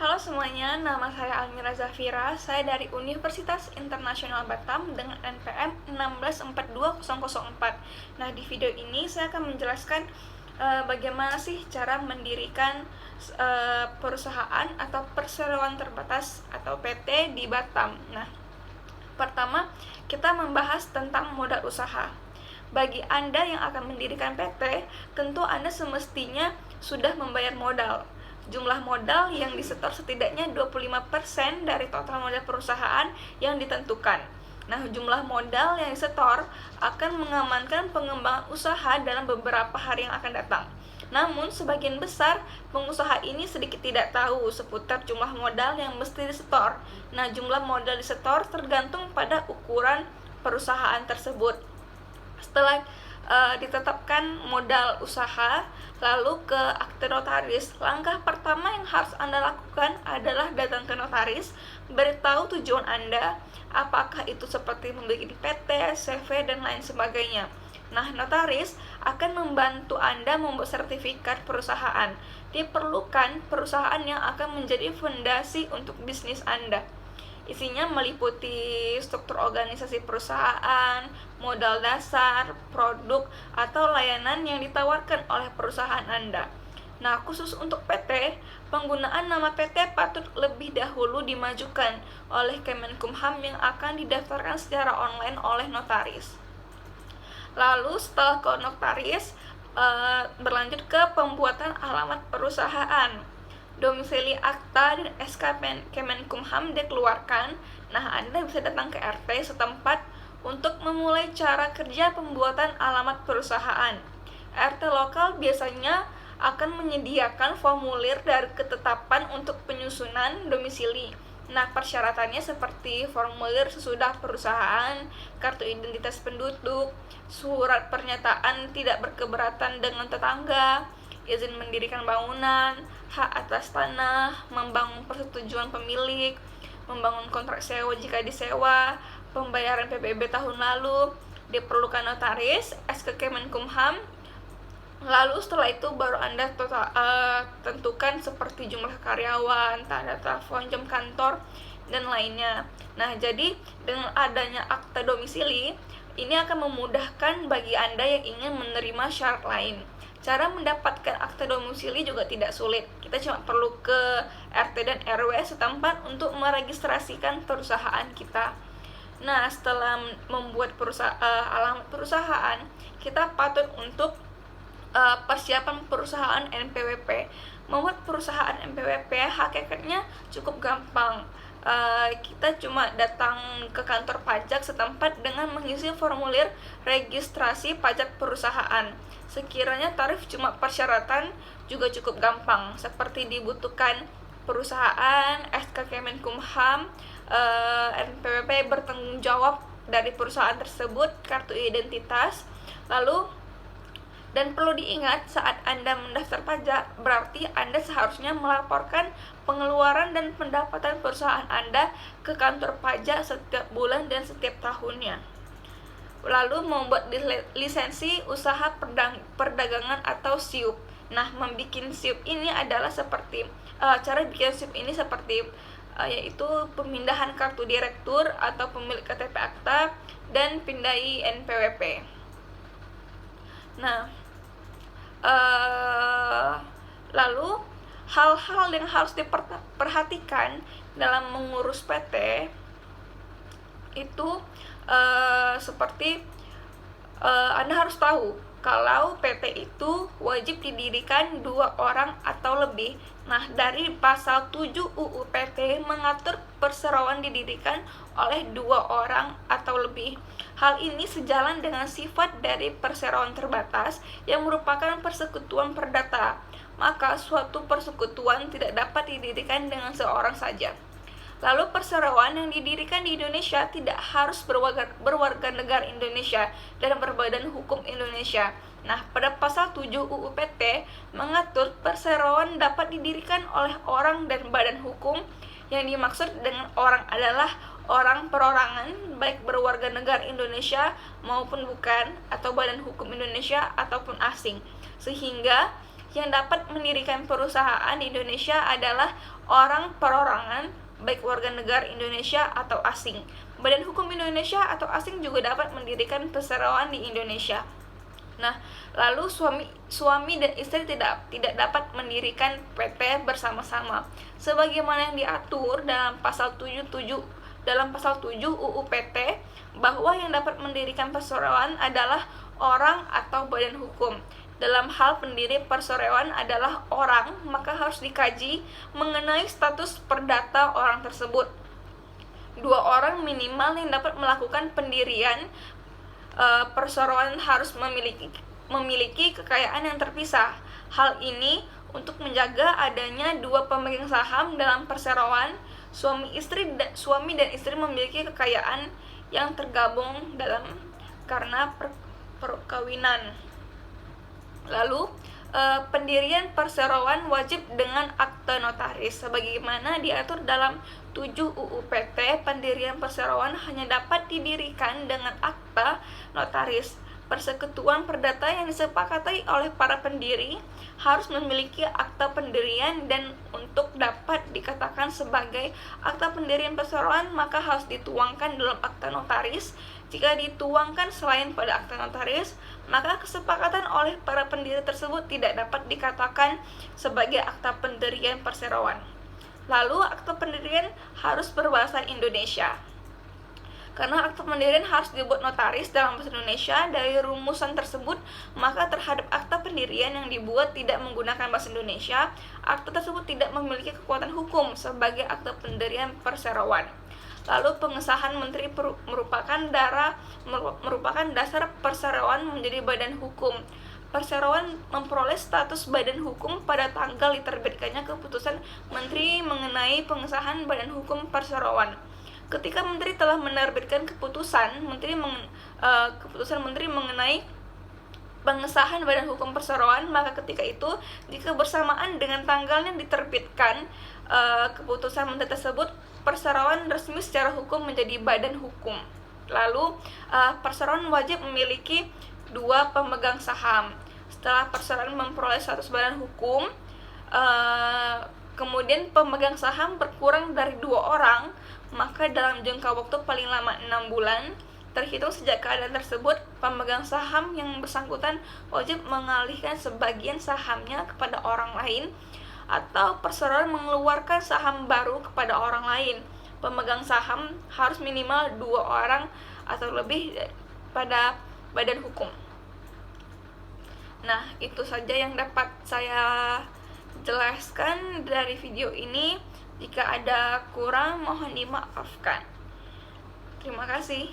Halo semuanya, nama saya Almira Zafira. Saya dari Universitas Internasional Batam dengan NPM 1642004. Nah, di video ini saya akan menjelaskan bagaimana sih cara mendirikan perusahaan atau perseroan terbatas atau PT di Batam. Nah, pertama kita membahas tentang modal usaha. Bagi Anda yang akan mendirikan PT, tentu Anda semestinya sudah membayar modal. Jumlah modal yang disetor setidaknya 25% dari total modal perusahaan yang ditentukan. Nah, jumlah modal yang disetor akan mengamankan pengembangan usaha dalam beberapa hari yang akan datang. Namun, sebagian besar pengusaha ini sedikit tidak tahu seputar jumlah modal yang mesti disetor. Nah, jumlah modal disetor tergantung pada ukuran perusahaan tersebut. Setelah ditetapkan modal usaha, lalu ke akte notaris. Langkah pertama yang harus Anda lakukan adalah datang ke notaris, beritahu tujuan Anda, apakah itu seperti memiliki PT, CV, dan lain sebagainya. Nah, notaris akan membantu Anda membuat sertifikat perusahaan. Diperlukan perusahaan yang akan menjadi fondasi untuk bisnis Anda. Isinya meliputi struktur organisasi perusahaan, modal dasar, produk, atau layanan yang ditawarkan oleh perusahaan Anda. Nah, khusus untuk PT, penggunaan nama PT patut lebih dahulu dimajukan oleh Kemenkumham yang akan didaftarkan secara online oleh notaris. Lalu setelah ke notaris, berlanjut ke pembuatan alamat perusahaan. Domisili akta dan SK Kemenkumham dikeluarkan. Nah, Anda bisa datang ke RT setempat untuk memulai cara kerja pembuatan alamat perusahaan. RT lokal biasanya akan menyediakan formulir dari ketetapan untuk penyusunan domisili. Nah, persyaratannya seperti formulir sesudah perusahaan, kartu identitas penduduk, surat pernyataan tidak berkeberatan dengan tetangga, izin mendirikan bangunan, hak atas tanah, membangun persetujuan pemilik, membangun kontrak sewa jika disewa, pembayaran PBB tahun lalu. Diperlukan notaris, SK Kemenkumham. Lalu setelah itu baru Anda tentukan seperti jumlah karyawan, tanda telepon, jam kantor, dan lainnya. Nah, jadi dengan adanya akta domisili, ini akan memudahkan bagi Anda yang ingin menerima syarat lain. Cara mendapatkan akta domisili juga tidak sulit. Kita cuma perlu ke RT dan RW setempat untuk meregistrasikan perusahaan kita. Nah, setelah membuat alamat perusahaan, kita patut untuk persiapan perusahaan NPWP. Membuat perusahaan NPWP hakikatnya cukup gampang. Kita cuma datang ke kantor pajak setempat dengan mengisi formulir registrasi pajak perusahaan. Sekiranya tarif cuma persyaratan juga cukup gampang, seperti dibutuhkan perusahaan, SK Kemenkumham, NPWP bertanggung jawab dari perusahaan tersebut, kartu identitas, lalu dan perlu diingat saat Anda mendaftar pajak, berarti Anda seharusnya melaporkan pengeluaran dan pendapatan perusahaan Anda ke kantor pajak setiap bulan dan setiap tahunnya. Lalu membuat lisensi usaha perdagangan atau SIUP. Nah, membuat SIUP ini adalah seperti cara bikin SIUP ini seperti yaitu pemindahan kartu direktur atau pemilik KTP akta dan pindai NPWP. Nah, lalu hal-hal yang harus diperhatikan dalam mengurus PT itu seperti Anda harus tahu kalau PT itu wajib didirikan 2 orang atau lebih. Nah, dari pasal 7 UU PT mengatur perseroan didirikan oleh 2 orang atau lebih. Hal ini sejalan dengan sifat dari perseroan terbatas yang merupakan persekutuan perdata. Maka suatu persekutuan tidak dapat didirikan dengan seorang saja. Lalu perseroan yang didirikan di Indonesia tidak harus berwarga negara Indonesia dan berbadan hukum Indonesia. Nah, pada pasal 7 UU PT mengatur perseroan dapat didirikan oleh orang dan badan hukum. Yang dimaksud dengan orang adalah orang perorangan, baik berwarga negara Indonesia maupun bukan, atau badan hukum Indonesia ataupun asing. Sehingga yang dapat mendirikan perusahaan di Indonesia adalah orang perorangan, baik warga negara Indonesia atau asing. Badan hukum Indonesia atau asing juga dapat mendirikan perseroan di Indonesia. Nah, lalu suami dan istri tidak dapat mendirikan PT bersama-sama sebagaimana yang diatur dalam pasal 7 UU PT, bahwa yang dapat mendirikan perseroan adalah orang atau badan hukum. Dalam hal pendiri perseroan adalah orang, maka harus dikaji mengenai status perdata orang tersebut. 2 orang minimal yang dapat melakukan pendirian perseroan harus memiliki kekayaan yang terpisah. Hal ini untuk menjaga adanya 2 pemegang saham dalam perseroan. Suami dan istri memiliki kekayaan yang tergabung dalam karena perkawinan. Lalu pendirian perseroan wajib dengan akte notaris sebagaimana diatur dalam 7 UU PT. Pendirian perseroan hanya dapat didirikan dengan akta notaris. Persekutuan perdata yang disepakati oleh para pendiri harus memiliki akta pendirian, dan untuk dapat dikatakan sebagai akta pendirian perseroan maka harus dituangkan dalam akta notaris. Jika dituangkan selain pada akta notaris, maka kesepakatan oleh para pendiri tersebut tidak dapat dikatakan sebagai akta pendirian perseroan. Lalu, akta pendirian harus berbahasa Indonesia. Karena akta pendirian harus dibuat notaris dalam bahasa Indonesia. Dari rumusan tersebut, maka terhadap akta pendirian yang dibuat tidak menggunakan bahasa Indonesia, akta tersebut tidak memiliki kekuatan hukum sebagai akta pendirian perseroan. Lalu, pengesahan menteri merupakan dasar perseroan menjadi badan hukum. Perseroan memperoleh status badan hukum pada tanggal diterbitkannya keputusan menteri mengenai pengesahan badan hukum perseroan. Ketika menteri telah menerbitkan keputusan menteri mengenai pengesahan badan hukum perseroan, maka ketika itu jika bersamaan dengan tanggalnya diterbitkan keputusan menteri tersebut, perseroan resmi secara hukum menjadi badan hukum. Lalu perseroan wajib memiliki 2 pemegang saham. Setelah perseroan memperoleh status badan hukum, kemudian pemegang saham berkurang dari 2 orang, maka dalam jangka waktu paling lama 6 bulan terhitung sejak keadaan tersebut, pemegang saham yang bersangkutan wajib mengalihkan sebagian sahamnya kepada orang lain, atau perseroan mengeluarkan saham baru kepada orang lain. Pemegang saham harus minimal 2 orang atau lebih pada badan hukum. Nah, itu saja yang dapat saya jelaskan dari video ini. Jika ada kurang, mohon dimaafkan. Terima kasih.